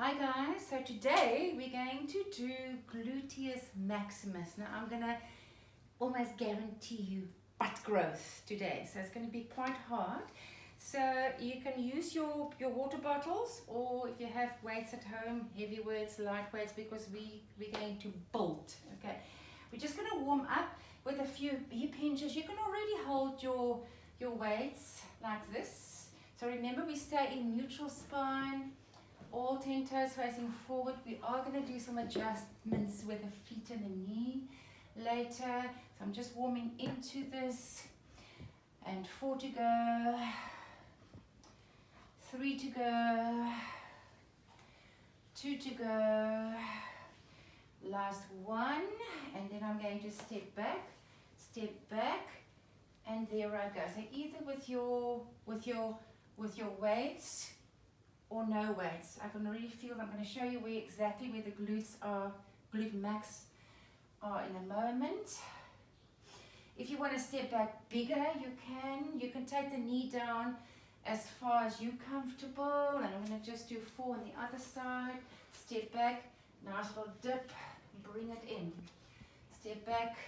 Hi guys, so today we're going to do Gluteus Maximus. Now I'm going to almost guarantee you butt growth today, so it's going to be quite hard. So you can use your water bottles, or if you have weights at home, heavy weights, light weights, because we're going to build. Okay, we're just going to warm up with a few hip hinges. You can already hold your weights like this. So remember, we stay in neutral spine, all 10 toes facing forward. We are going to do some adjustments with the feet and the knee later. So I'm just warming into this. And 4 to go, 3 to go, 2 to go, last one, and then I'm going to step back, and there I go. So either with your weights or no weights. I can already feel, I'm going to show you exactly where the glutes are, glute max are in a moment. If you want to step back bigger, you can. You can take the knee down as far as you're comfortable. And I'm going to just do 4 on the other side. Step back, nice little dip, bring it in. Step back,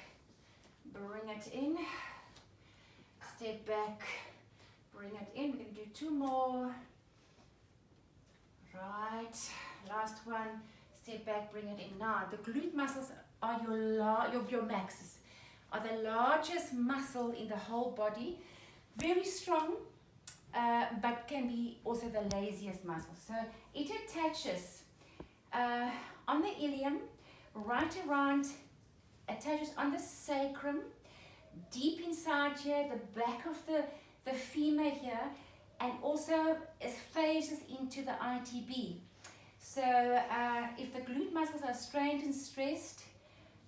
bring it in. Step back, bring it in. We're going to do 2 more. Right, last one, step back, bring it in. Now, the glute muscles are your maxes, are the largest muscle in the whole body. Very strong, but can be also the laziest muscle. So it attaches on the ilium, right around, attaches on the sacrum, deep inside here, the back of the femur here, and also it phases into the ITB. So if the glute muscles are strained and stressed,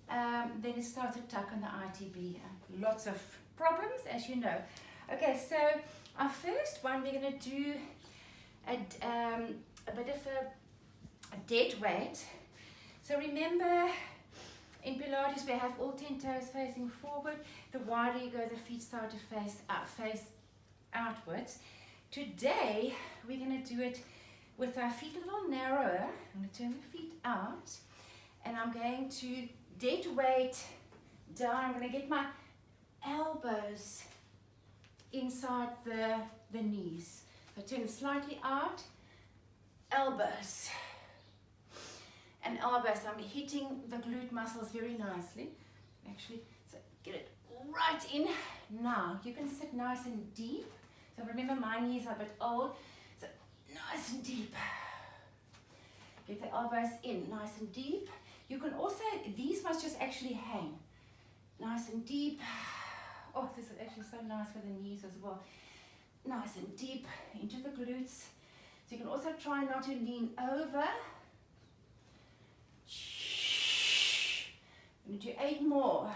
then it starts to tuck on the ITB. Lots of problems, as you know. Okay, so our first one, we're going to do a bit of a dead weight. So remember, in Pilates, we have all 10 toes facing forward. The wider you go, the feet start to face outwards. Today, we're going to do it with our feet a little narrower. I'm going to turn the feet out, and I'm going to dead weight down. I'm going to get my elbows inside the knees. So turn slightly out, elbows, and elbows. I'm hitting the glute muscles very nicely. Actually, so get it right in. Now, you can sit nice and deep. So remember, my knees are a bit old, so nice and deep. Get the elbows in, nice and deep. You can also, these must just actually hang. Nice and deep. Oh, this is actually so nice for the knees as well. Nice and deep into the glutes. So you can also try not to lean over. I'm going to do 8 more.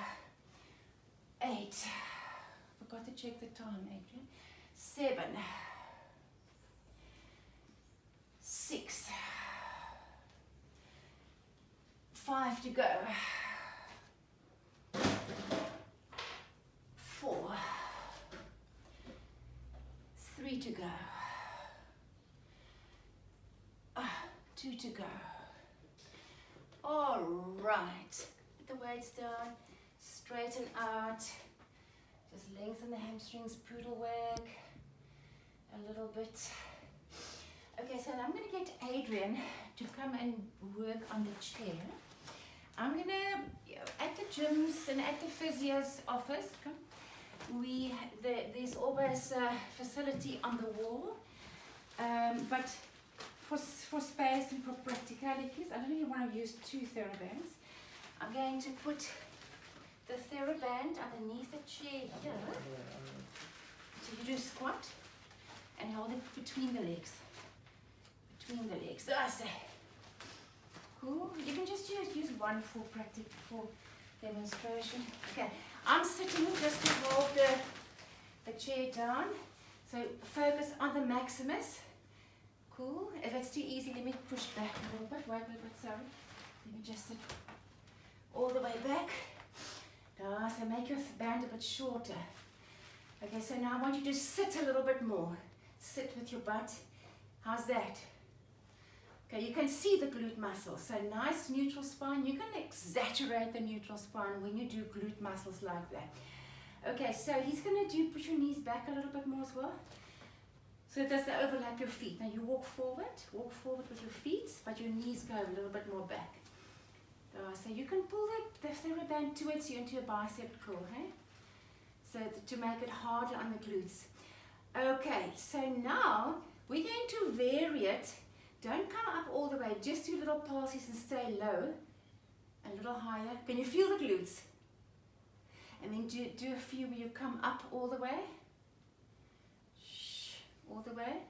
8. Forgot to check the time, Adrian. 7, 6, 5 to go, 4, 3 to go, 2 to go. All right, put the weights down, straighten out, just lengthen the hamstrings, poodle wag. A little bit. Okay, so I'm going to get Adrian to come and work on the chair. I'm going to, at the gyms and at the physio's office, there's always a facility on the wall, but for space and for practicalities, I don't really want to use 2 TheraBands. I'm going to put the TheraBand underneath the chair here. So you do squat and hold it between the legs. Between the legs. So I say, cool. You can just use one for demonstration. Okay, I'm sitting just to hold the chair down. So focus on the Maximus. Cool. If it's too easy, let me push back a little bit. Wait, sorry. Let me just sit all the way back. So make your band a bit shorter. Okay, so now I want you to sit a little bit more. Sit with your butt. How's that? Okay, you can see the glute muscles. So nice neutral spine. You can exaggerate the neutral spine when you do glute muscles like that. Okay, so he's going to push your knees back a little bit more as well. So it doesn't overlap your feet. Now you walk forward with your feet, but your knees go a little bit more back. So you can pull the TheraBand towards you into a bicep curl, hey? So to make it harder on the glutes. Okay, so now we're going to vary it. Don't come up all the way, just do little pulses and stay low. A little higher. Can you feel the glutes? And then do a few where you come up all the way. Shh, all the way.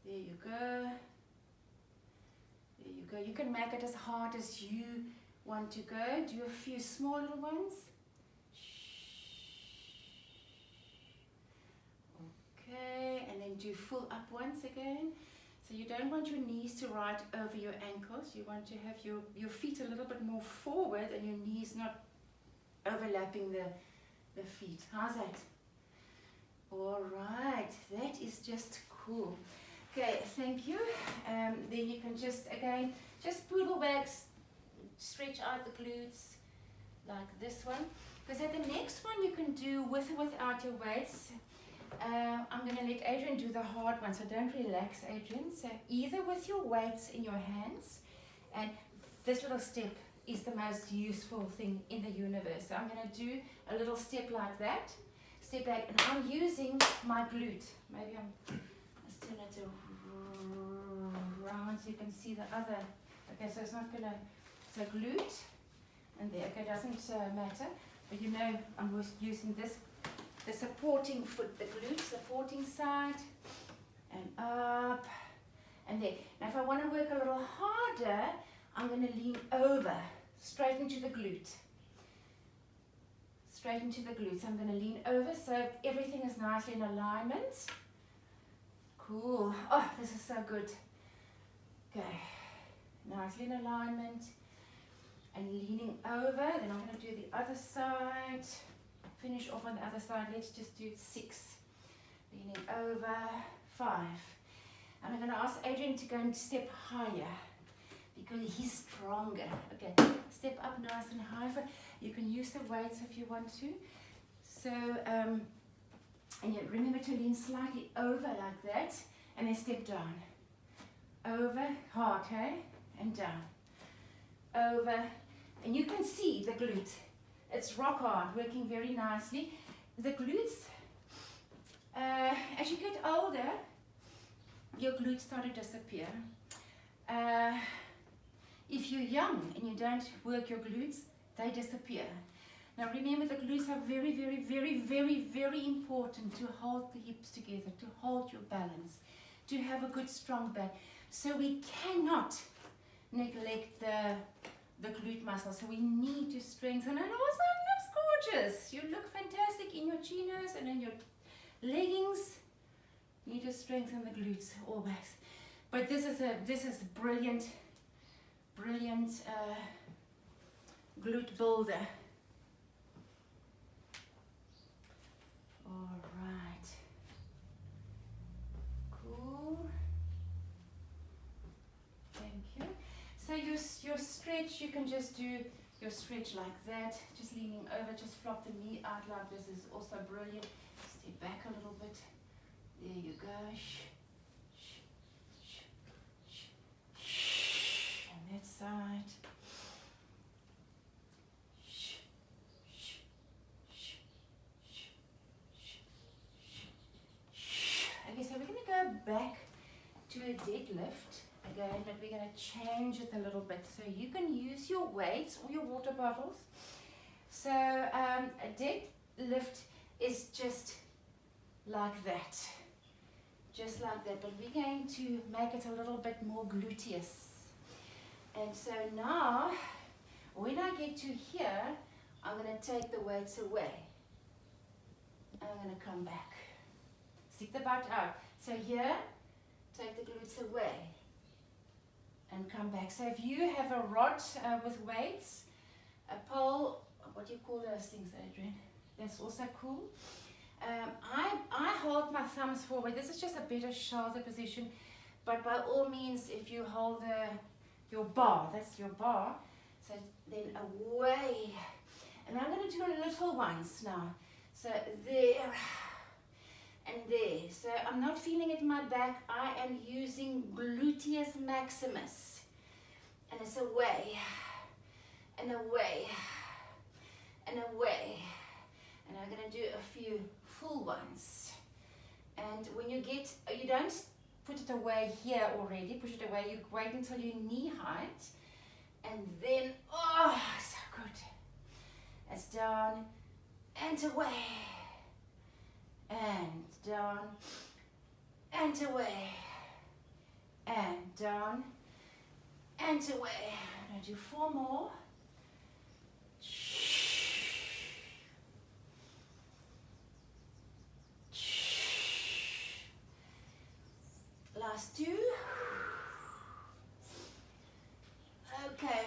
There you go. There you go. You can make it as hard as you want to go. Do a few small little ones. Okay, and then do full up ones again. So you don't want your knees to ride over your ankles. You want to have your feet a little bit more forward and your knees not overlapping the feet. How's that? All right, that is just cool. Okay, thank you. Then you can just, again, just poodle back, stretch out the glutes like this one. Because at the next one you can do with or without your weights. I'm going to let Adrian do the hard one, so don't relax, Adrian. So either with your weights in your hands, and this little step is the most useful thing in the universe. So I'm going to do a little step like that, step back, and I'm using my glute. Maybe let's turn it around so you can see the other. Okay, so it's not going to, so glute, and there, okay, doesn't matter, but you know I'm using this. The supporting foot, the glute supporting side, and up, and there. Now if I want to work a little harder, I'm going to lean over, straight into the glute. Straight into the glute. So I'm going to lean over so everything is nicely in alignment. Cool. Oh, this is so good. Okay. Nicely in alignment. And leaning over. Then I'm going to do the other side. Finish off on the other side. Let's just do 6. Leaning over. 5. And I'm going to ask Adrian to go and step higher because he's stronger. Okay, step up nice and high. You can use the weights if you want to. So, and yet remember to lean slightly over like that, and then step down. Over, hard, hey? And down. Over, and you can see the glute. It's rock hard, working very nicely. The glutes, as you get older, your glutes start to disappear. If you're young and you don't work your glutes, they disappear. Now remember, the glutes are very, very, very, very, very important to hold the hips together, to hold your balance, to have a good strong back. So we cannot neglect the glute muscle. So we need to strengthen, and also it looks gorgeous. You look fantastic in your chinos and in your leggings. You need to strengthen the glutes always. But this is brilliant, brilliant glute builder. All right. Cool. Thank you. So your stretch, you can just do your stretch like that, just leaning over, just flop the knee out like this is also brilliant. Step back a little bit. There you go. And that side. Okay, so we're going to go back to a deadlift again, but we're going to change it a little bit. So you can use your weights or your water bottles. So a deadlift is just like that. Just like that, but we're going to make it a little bit more gluteus. And so now, when I get to here, I'm going to take the weights away. I'm going to come back. Stick the butt out. So here, take the glutes away and come back. So if you have a rod with weights, a pole, what do you call those things, Adrian? That's also cool. I hold my thumbs forward. This is just a better shoulder position. But by all means, if you hold your bar, that's your bar, so then away. And I'm going to do little ones now. So there and there. So I'm not feeling it in my back. I am using Gluteus Maximus. And it's away, and away, and away. And I'm going to do a few full ones. And when you don't put it away here already, push it away, you wait until you're knee height. And then, oh, so good. It's down and away. And down and away. And down and away. I'm going to do 4 more. Last 2. Okay,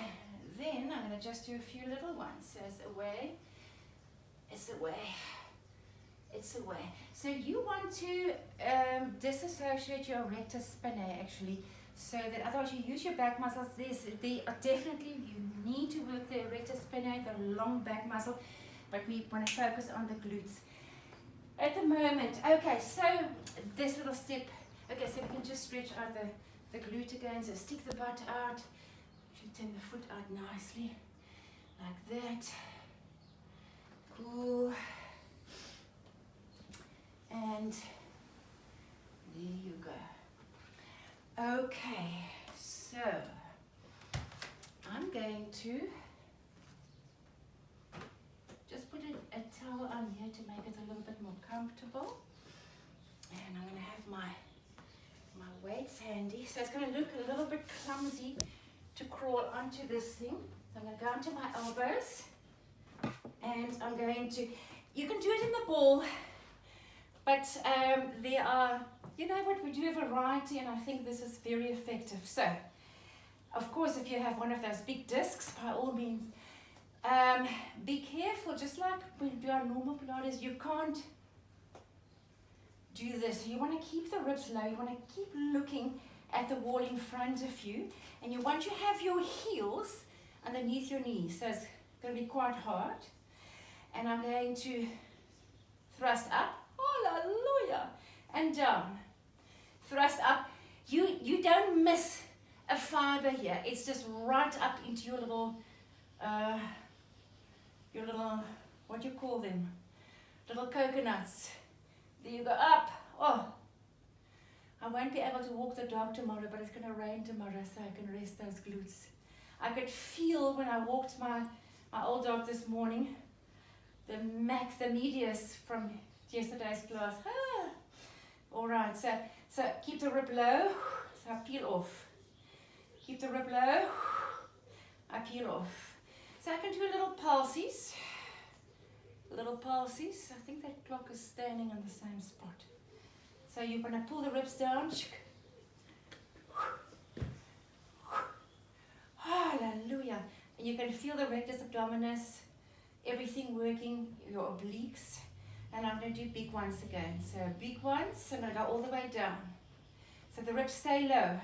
then I'm going to just do a few little ones. So it's away, it's away, it's away. So you want to disassociate your rectus spinae actually, so that otherwise you use your back muscles. They are definitely, you need to work the rectus spinae, the long back muscle, but we want to focus on the glutes at the moment. Okay, so this little step. Okay, so we can just stretch out the glute again. So stick the butt out. Should turn the foot out nicely, like that. Cool. And there you go. Okay, so I'm going to just put a towel on here to make it a little bit more comfortable. And I'm going to have my weights handy. So it's going to look a little bit clumsy to crawl onto this thing. So I'm going to go onto my elbows. And I'm going to, you can do it in the ball, but there are, you know what, we do a variety, and I think this is very effective. So, of course, if you have one of those big discs, by all means, be careful. Just like when we do our normal Pilates, you can't do this. You want to keep the ribs low. You want to keep looking at the wall in front of you, and you want to have your heels underneath your knees. So it's going to be quite hard. And I'm going to thrust up, hallelujah, and down. Thrust up. You don't miss a fiber here. It's just right up into your little, what do you call them? Little coconuts. There you go, up. Oh, I won't be able to walk the dog tomorrow, but it's going to rain tomorrow, so I can rest those glutes. I could feel when I walked my old dog this morning, the medius from yesterday's class. Ah. All right, so keep the rib low, so I peel off. Keep the rib low, I peel off. So I can do little pulses. Little pulses. I think that clock is standing on the same spot. So you're going to pull the ribs down. Hallelujah. And you can feel the rectus abdominis, everything working, your obliques. And I'm going to do big ones again. So big ones, and I go all the way down. So the ribs stay low.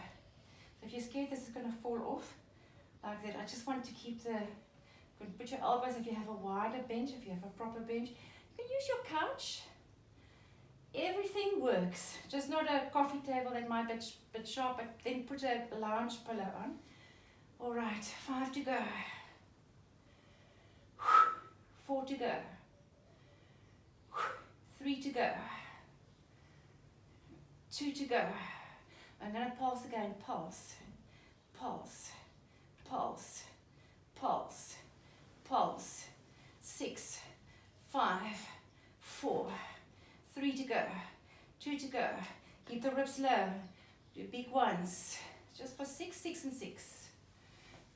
So if you're scared this is going to fall off, like that, I just want to keep the, you can put your elbows if you have a wider bench, if you have a proper bench. You can use your couch. Everything works. Just not a coffee table that might be a bit sharp, but then put a lounge pillow on. All right, 5 to go. 4 to go. 3 to go. 2 to go. I'm going to pulse again. Pulse. Pulse. Pulse. Pulse. Pulse. 6, 5, 4, 3 to go. 2 to go. Keep the ribs low. Do big ones. Just for 6, 6 and 6.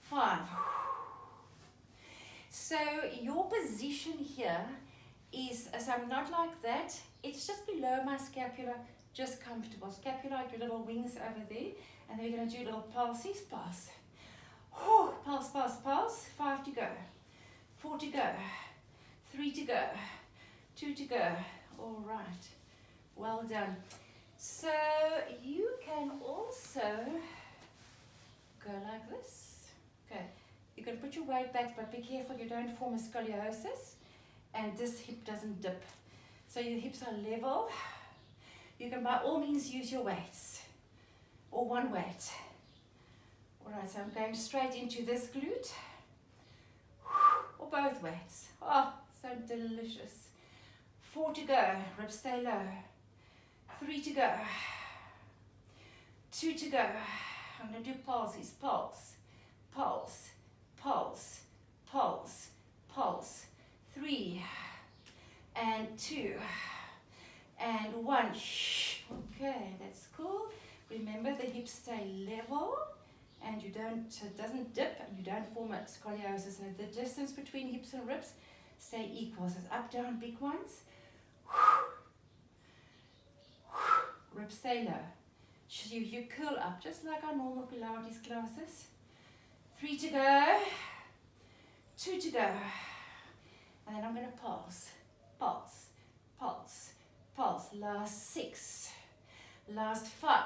5. So your position here is, as I'm not like that, it's just below my scapula, just comfortable. Scapula, your little wings over there, and then we're going to do little pulses, pulse. Pulse, pulse, pulse. 5 to go. 4 to go. 3 to go. 2 to go. All right. Well done. So you can also go like this. Okay, you can put your weight back, but be careful you don't form a scoliosis and this hip doesn't dip. So your hips are level. You can by all means use your weights or one weight. Alright, so I'm going straight into this glute or both weights. Oh, so delicious. 4 to go, ribs stay low. 3 to go. 2 to go. I'm going to do pulses. Pulse, pulse, pulse, pulse, pulse. 3 and 2 and 1. Okay, that's cool. Remember the hips stay level and you don't, so it doesn't dip and you don't form a scoliosis. And the distance between hips and ribs stay equal. So it's up, down, big ones. Ribs stay low. You curl up just like our normal Pilates classes. 3 to go. 2 to go. And then I'm going to pulse. Pulse. Pulse. Pulse. Last 6. Last 5.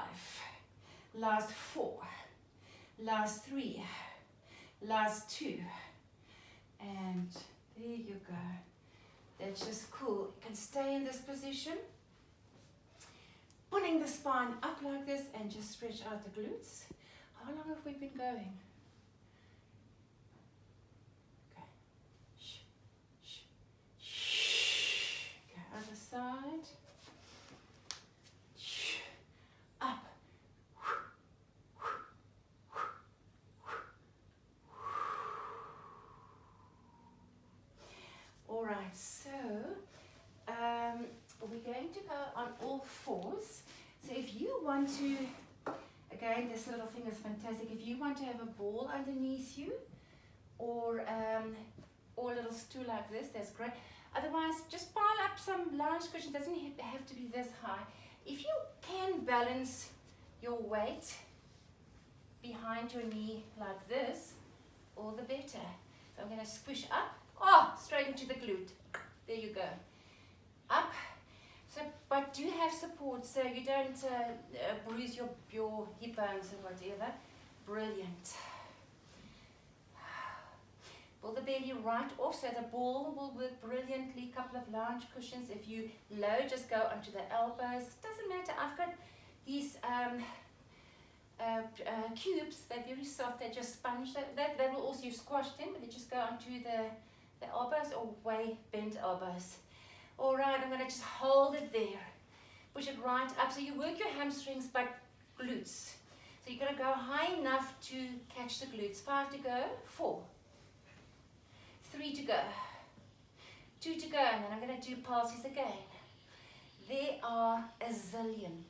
Last 4. Last 3. Last 2. And there you go. That's just cool. You can stay in this position. Pulling the spine up like this and just stretch out the glutes. How long have we been going? Okay. Okay, other side. Up. All right, so we're going to go on all fours. So if you want to, again, this little thing is fantastic. If you want to have a ball underneath you or a little stool like this, that's great. Otherwise, just pile up some lounge cushion. It doesn't have to be this high. If you can balance your weight behind your knee like this, all the better. So I'm going to squish up. Oh, straight into the glute. There you go. Up. So, but do have support so you don't bruise your hip bones and whatever. Brilliant. Pull the belly right off so the ball will work brilliantly. Couple of lounge cushions. If you low, just go onto the elbows. Doesn't matter. I've got these cubes. They're very soft. They're just sponge. They will also you squash them, but they just go onto the elbows or way bent elbows. All right, I'm going to just hold it there. Push it right up. So you work your hamstrings, but glutes. So you're going to go high enough to catch the glutes. 5 to go. 4. 3 to go. 2 to go. And then I'm going to do pulses again. There are a zillion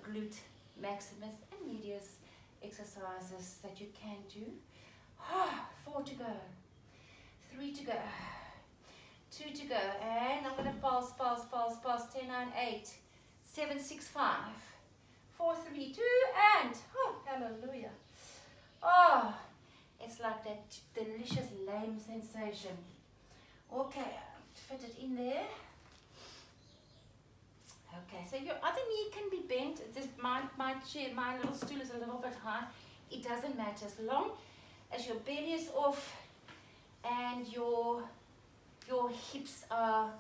glute maximus and medius exercises that you can do. 4 to go. 3 to go. 2 to go, and I'm going to pulse, 10, 9, 8, 7, 6, 5, 4, 3, 2, and, oh, hallelujah. Oh, it's like that delicious lame sensation. Okay, fit it in there. Okay, so your other knee can be bent. This, my chair, my little stool is a little bit high. It doesn't matter as long as your belly is off and your hips are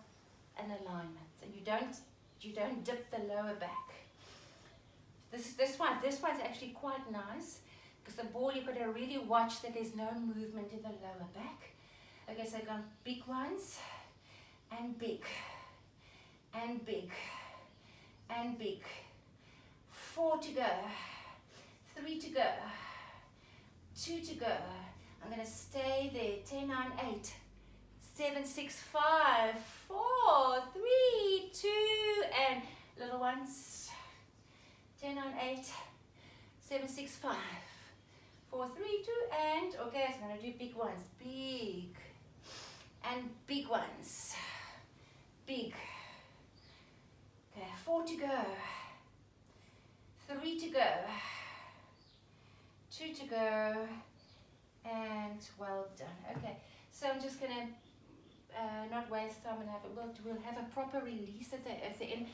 in alignment, so you don't dip the lower back. This one's actually quite nice because the ball you've got to really watch that there's no movement in the lower back. Okay, so I've got big ones and big and big and big. 4 to go. 3 to go. 2 to go. I'm going to stay there. 10, 9, 8. 7, 6, 5, 4, 3, 2, and little ones. 10, 9, 8, 7, 6, 5, 4, 3, 2, and okay, so I'm going to do big ones. Big and big ones. Big. Okay, 4 to go. 3 to go. 2 to go. And well done. Okay, so I'm just going to not waste time and we'll have a proper release at the end.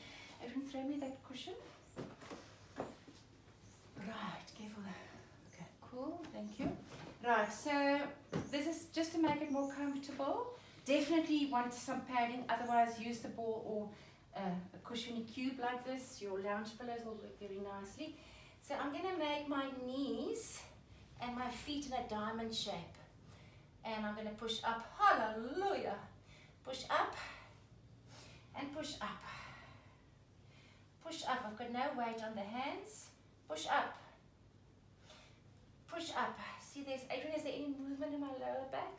Adrian, throw me that cushion. Right, careful. Okay, cool, thank you. Right, so this is just to make it more comfortable. Definitely want some padding, otherwise use the ball or a cushiony cube like this. Your lounge pillows will work very nicely. So I'm going to make my knees and my feet in a diamond shape. And I'm going to push up, hallelujah. Push up and push up. Push up, I've got no weight on the hands. Push up. Push up. See, Adrian, is there any movement in my lower back?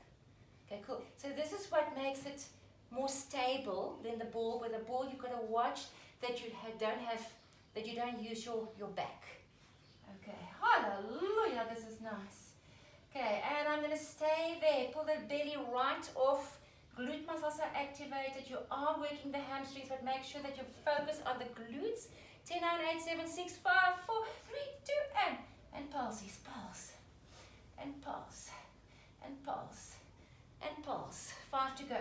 Okay, cool. So this is what makes it more stable than the ball. With the ball, you've got to watch that you don't use your back. Okay, hallelujah, this is nice. Okay, and I'm going to stay there. Pull the belly right off. Glute muscles are activated. You are working the hamstrings, but make sure that you focus on the glutes. 10, 9, 8, 7, 6, 5, 4, 3, 2, and pulses, pulse, and pulse, and pulse, and pulse. 5 to go,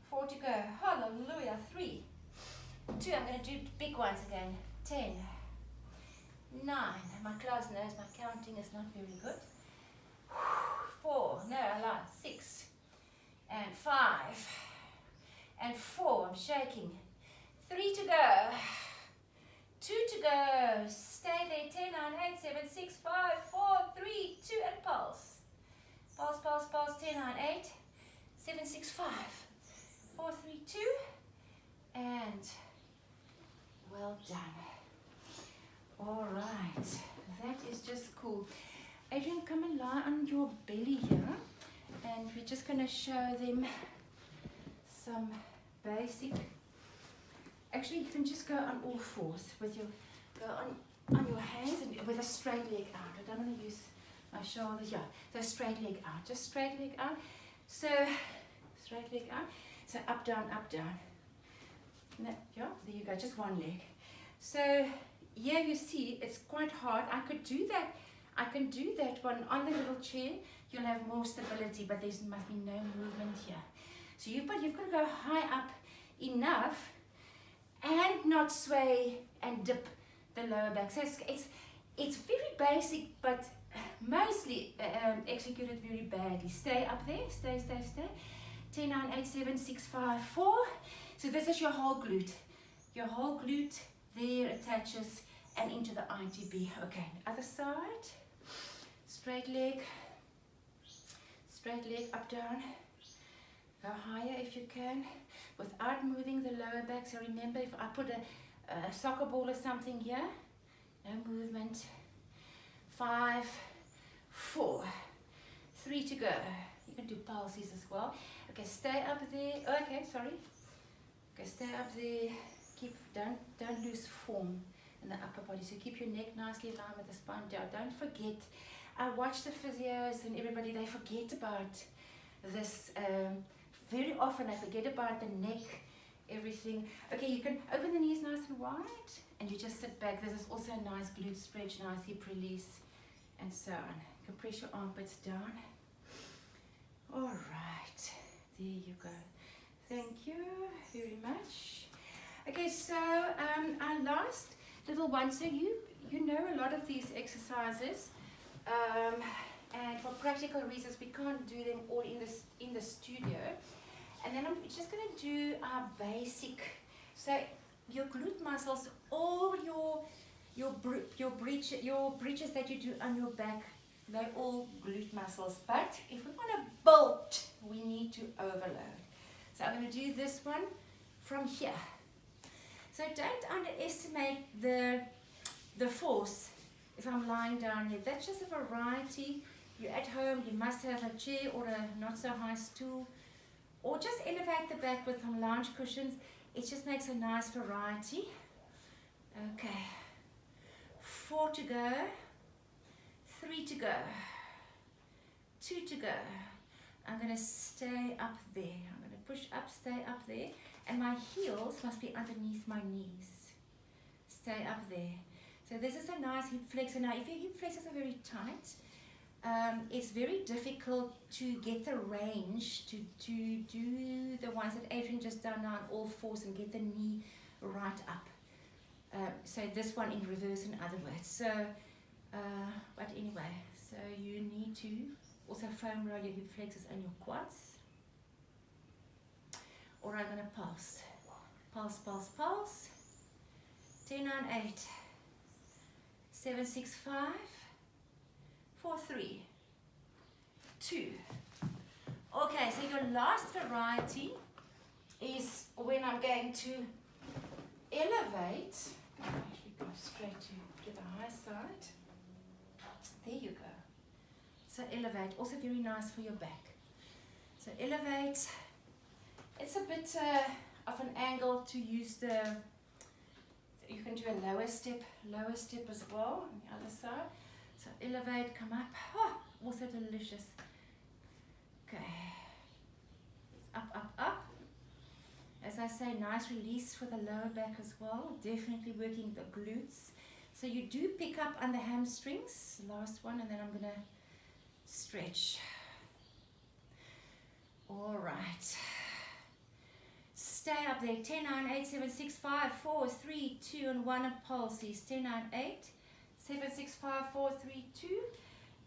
4 to go. Hallelujah. 3, 2. I'm going to do big ones again. 10, 9. My class knows my counting is not very good. 4. No, I lied. 6. And 5. And 4. I'm shaking. 3 to go. 2 to go. Stay there. 10, 9, 8, 7, 6, 5, 4, 3, 2, and pulse. Pulse, pulse, pulse. 10, 9, 8, 7, 6, 5, 4, 3, 2. And well done. All right. That is just cool. Adrian, come and lie on your belly here. And we're just going to show them some basic. Actually, you can just go on all fours with your, go on your hands and with a straight leg out. I don't want to use my shoulders. Yeah, so straight leg out. Just straight leg out. So, straight leg out. So up, down, up, down. No, yeah, there you go. Just one leg. So here you see it's quite hard. I could do that. I can do that one on the little chair. You'll have more stability, but there must be no movement here. So you've got to go high up enough and not sway and dip the lower back. So it's very basic, but mostly executed very badly. Stay up there, stay. 10, 9, 8, 7, 6, 5, 4. So this is your whole glute. Your whole glute there attaches and into the ITB. Okay, other side. Straight leg, up, down. Go higher if you can, without moving the lower back. So remember, if I put a soccer ball or something here, no movement. 5, 4, 3 to go. You can do pulses as well. Okay, stay up there. Okay, sorry. Okay, stay up there. Don't lose form in the upper body. So keep your neck nicely aligned with the spine down. Don't forget. I watch the physios and everybody, they forget about this. Very often they forget about the neck, everything. Okay, you can open the knees nice and wide and you just sit back. This is also a nice glute stretch, nice hip release, and so on. You can press your armpits down. All right, there you go. Thank you very much. Okay, so our last little one. So you know a lot of these exercises. And for practical reasons, we can't do them all in the studio. And then I'm just going to do our basic. So your glute muscles, all your bridges that you do on your back, they're all glute muscles. But if we want to bulk, we need to overload. So I'm going to do this one from here. So don't underestimate the force. If I'm lying down here, that's just a variety. You're at home, you must have a chair or a not so high stool, or just elevate the back with some lounge cushions. It just makes a nice variety. Okay, 4 to go, 3 to go, 2 to go. I'm going to stay up there. I'm going to push up, stay up there, and my heels must be underneath my knees. Stay up there. So this is a nice hip flexor. Now, if your hip flexors are very tight, it's very difficult to get the range to do the ones that Adrian just done now on all fours and get the knee right up. So this one in reverse, in other words. So, but anyway, so you need to also foam roll your hip flexors and your quads. Or I'm going to pulse. Pulse, pulse, pulse. 10, 9, 8, 7, 6, 5, 4, 3, 2. Okay, so your last variety is when I'm going to elevate. I'll actually go straight to the high side. There you go. So elevate, also very nice for your back. So elevate. It's a bit of an angle to use the, you can do a lower step as well on the other side. So elevate, come up. Oh, also delicious. Okay. Up, up, up. As I say, nice release for the lower back as well. Definitely working the glutes. So you do pick up on the hamstrings. Last one, and then I'm going to stretch. All right. Stay up there. 10, 9, 8, 7, 6, 5, 4, 3, 2, and 1. And pulses. 10, 9, 8, 7, 6, 5, 4, 3, 2.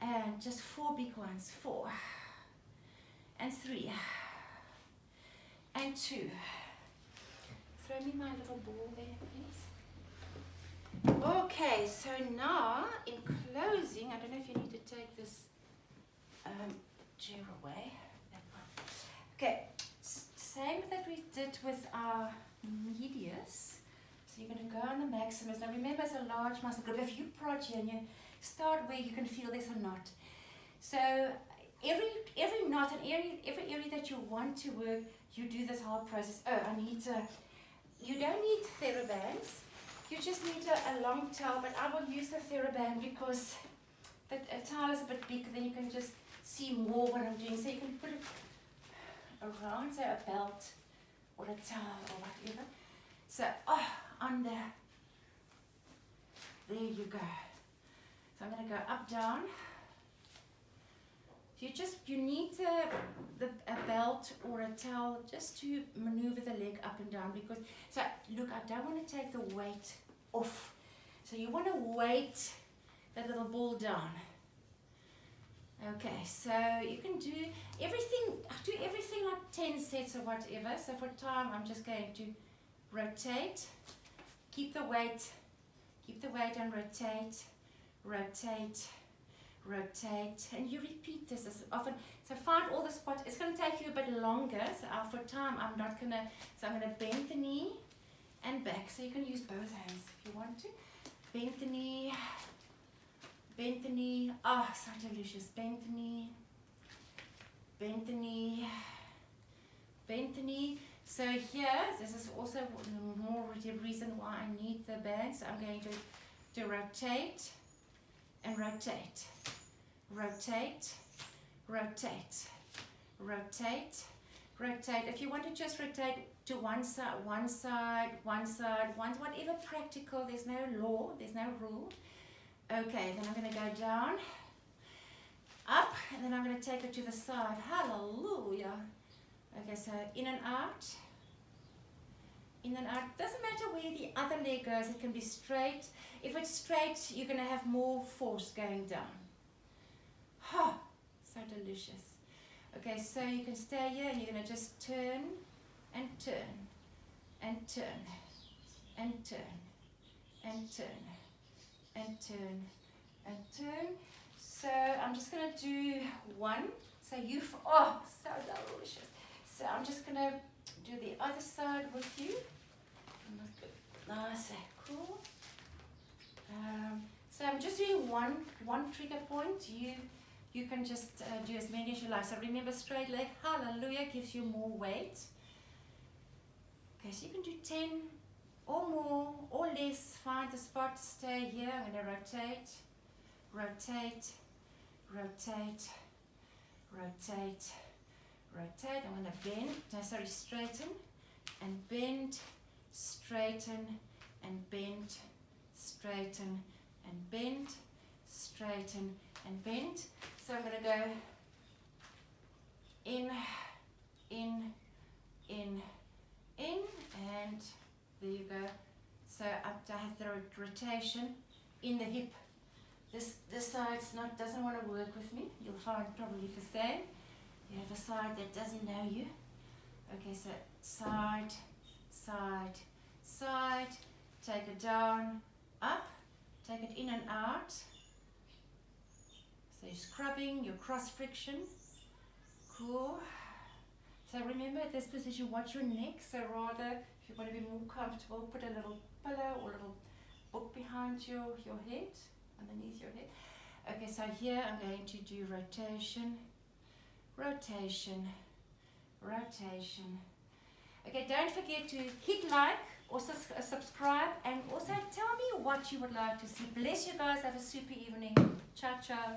And just 4 big ones. 4. And 3. And 2. Throw me my little ball there, please. Okay, so now, in closing, I don't know if you need to take this chair away. Okay, same that we did with our medius. So you're going to go on the maximus. Now remember, it's a large muscle group. If you prod here and you start where you can feel there's a knot. So every knot and every area that you want to work, you do this whole process. Oh, I need to, you don't need TheraBands. You just need a long towel, but I will use the TheraBand because the towel is a bit big, then you can just see more what I'm doing. So you can put it around, say a belt or a towel or whatever. So, on there you go. So I'm going to go up, down. You need a belt or a towel just to maneuver the leg up and down, because, so look, I don't want to take the weight off. So you want to weight that little ball down. Okay, so you can do everything like 10 sets or whatever. So for time, I'm just going to rotate, keep the weight and rotate, rotate, rotate, and you repeat this as often. So find all the spots. It's going to take you a bit longer. So for time, I'm going to bend the knee and back. So you can use both hands if you want to. Bend the knee. Bend the knee. Ah, so delicious. Bend the knee. Bend the knee. Bend the knee. So here, this is also more the reason why I need the band. So I'm going to rotate and rotate. Rotate, rotate, rotate, rotate. If you want to just rotate to one side, whatever practical, there's no law, there's no rule. Okay, then I'm going to go down, up, and then I'm going to take it to the side. Hallelujah. Okay, so in and out. In and out. Doesn't matter where the other leg goes, it can be straight. If it's straight, you're going to have more force going down. Ha! So delicious. Okay, so you can stay here and you're going to just turn and turn and turn and turn and turn and turn and turn. So I'm just going to do one. So so delicious. So I'm just going to do the other side with you. Nice and cool. So I'm just doing one trigger point. You can just do as many as you like. So remember, straight leg, hallelujah, gives you more weight. Okay, so you can do 10 or more or less. Find the spot, stay here. I'm going to rotate, rotate, rotate, rotate, rotate. I'm going to bend, straighten and bend, straighten and bend, straighten and bend, straighten and bend. So I'm going to go in, and there you go. So I have the rotation in the hip. This side doesn't want to work with me. You'll find probably the same. You have a side that doesn't know you. Okay, so side, side, side. Take it down, up. Take it in and out. So you're scrubbing your cross friction. Cool. So remember at this position, watch your neck. So rather, if you want to be more comfortable, put a little pillow or a little book behind your head, underneath your head. Okay, so here I'm going to do rotation, rotation, rotation. Okay, don't forget to hit like, also subscribe, and also tell me what you would like to see. Bless you guys. Have a super evening. Ciao, ciao.